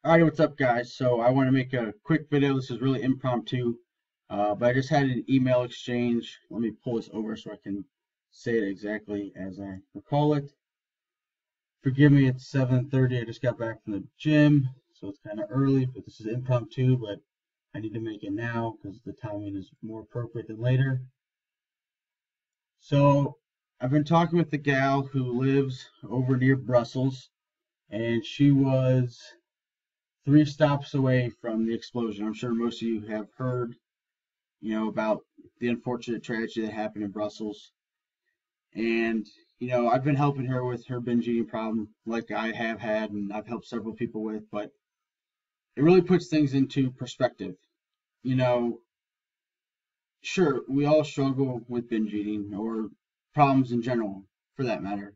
Alright, what's up, guys? So I want to make a quick video. This is really impromptu, but I just had an email exchange. Let me pull this over so I can say it exactly as I recall it. Forgive me, it's 7:30. I just got back from the gym, so it's kind of early, but this is impromptu, but I need to make it now because the timing is more appropriate than later. So I've been talking with the gal who lives over near Brussels, and she was 3 stops away from the explosion. I'm sure most of you have heard, about the unfortunate tragedy that happened in Brussels. And, I've been helping her with her binge eating problem like I have had and I've helped several people with, but it really puts things into perspective. You know, sure, we all struggle with binge eating or problems in general for that matter.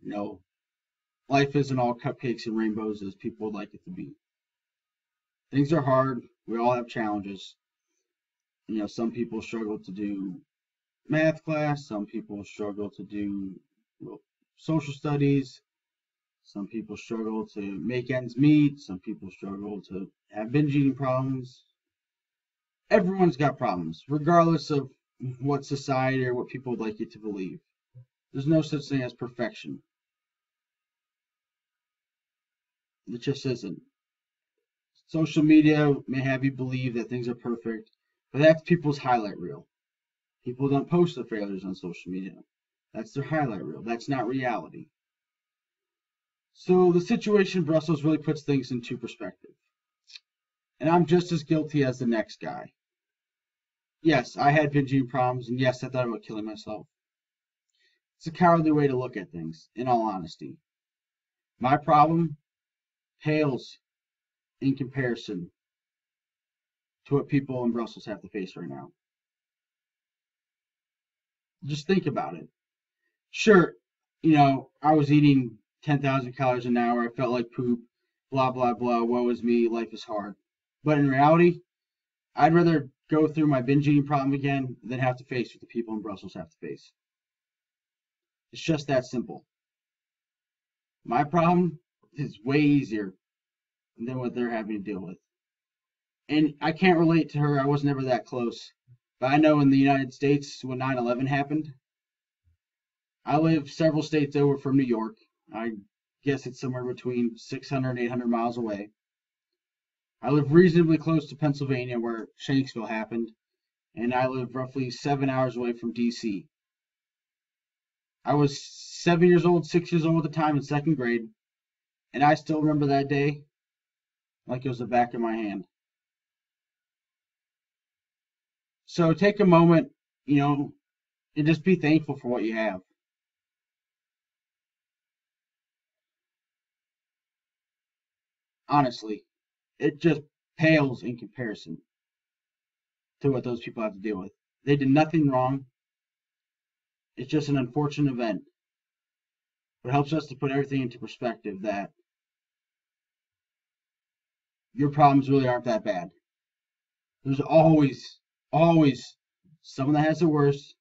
Life isn't all cupcakes and rainbows as people would like it to be. Things are hard. We all have challenges. Some people struggle to do math class, some people struggle to do social studies, some people struggle to make ends meet, some people struggle to have binge eating problems. Everyone's got problems, regardless of what society or what people would like you to believe. There's no such thing as perfection. It just isn't. Social media may have you believe that things are perfect, but that's people's highlight reel. People don't post their failures on social media. That's their highlight reel. That's not reality. So the situation in Brussels really puts things into perspective. And I'm just as guilty as the next guy. Yes, I had binge eating problems, and yes, I thought about killing myself. It's a cowardly way to look at things, in all honesty. My problem pales in comparison to what people in Brussels have to face right now. Just think about it. Sure, I was eating 10,000 calories an hour. I felt like poop, blah, blah, blah. Woe is me. Life is hard. But in reality, I'd rather go through my binge eating problem again than have to face what the people in Brussels have to face. It's just that simple. My problem is way easier than what they're having to deal with. And I can't relate to her. I was never that close. But I know in the United States, when 9/11 happened, I live several states over from New York. I guess it's somewhere between 600 and 800 miles away. I live reasonably close to Pennsylvania, where Shanksville happened, and I live roughly 7 hours away from D.C. I was 7 years old, 6 years old at the time in second grade, and I still remember that day like it was the back of my hand. So take a moment, and just be thankful for what you have. Honestly, it just pales in comparison to what those people have to deal with. They did nothing wrong. It's just an unfortunate event. But it helps us to put everything into perspective that your problems really aren't that bad. There's always someone that has it worse.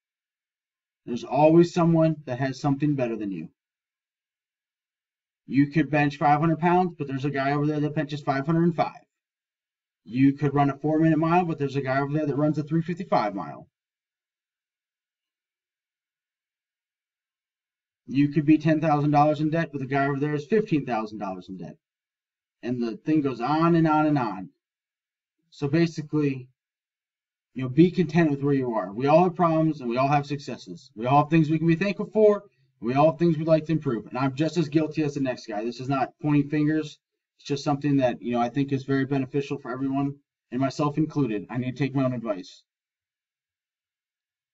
There's always someone that has something better than you. You could bench 500 pounds, but there's a guy over there that benches 505. You could run a 4-minute mile, but there's a guy over there that runs a 3:55 mile. You could be $10,000 in debt, but the guy over there is $15,000 in debt. And the thing goes on and on and on. So basically, be content with where you are. We all have problems and we all have successes. We all have things we can be thankful for. And we all have things we'd like to improve. And I'm just as guilty as the next guy. This is not pointing fingers. It's just something that, I think is very beneficial for everyone, and myself included. I need to take my own advice.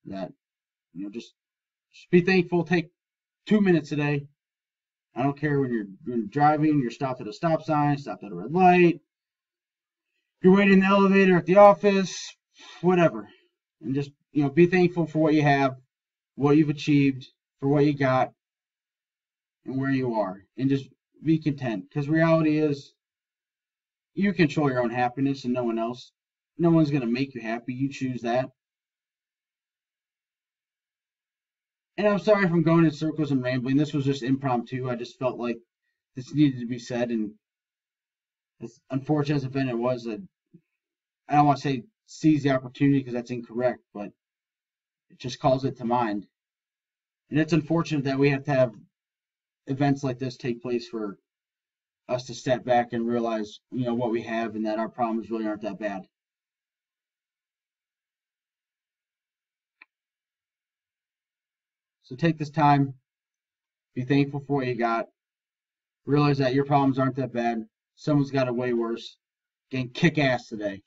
That, just be thankful. Take 2 minutes a day. I don't care when you're driving, you're stopped at a stop sign, stopped at a red light, you're waiting in the elevator at the office, whatever. And just, be thankful for what you have, what you've achieved, for what you got, and where you are. And just be content. Because reality is, you control your own happiness and no one else. No one's going to make you happy. You choose that. And I'm sorry if I'm going in circles and rambling. This was just impromptu. I just felt like this needed to be said. And as unfortunate as the event it was, I don't want to say seize the opportunity because that's incorrect, but it just calls it to mind. And it's unfortunate that we have to have events like this take place for us to step back and realize, what we have and that our problems really aren't that bad. So take this time, be thankful for what you got, realize that your problems aren't that bad. Someone's got it way worse. Getting kick ass today.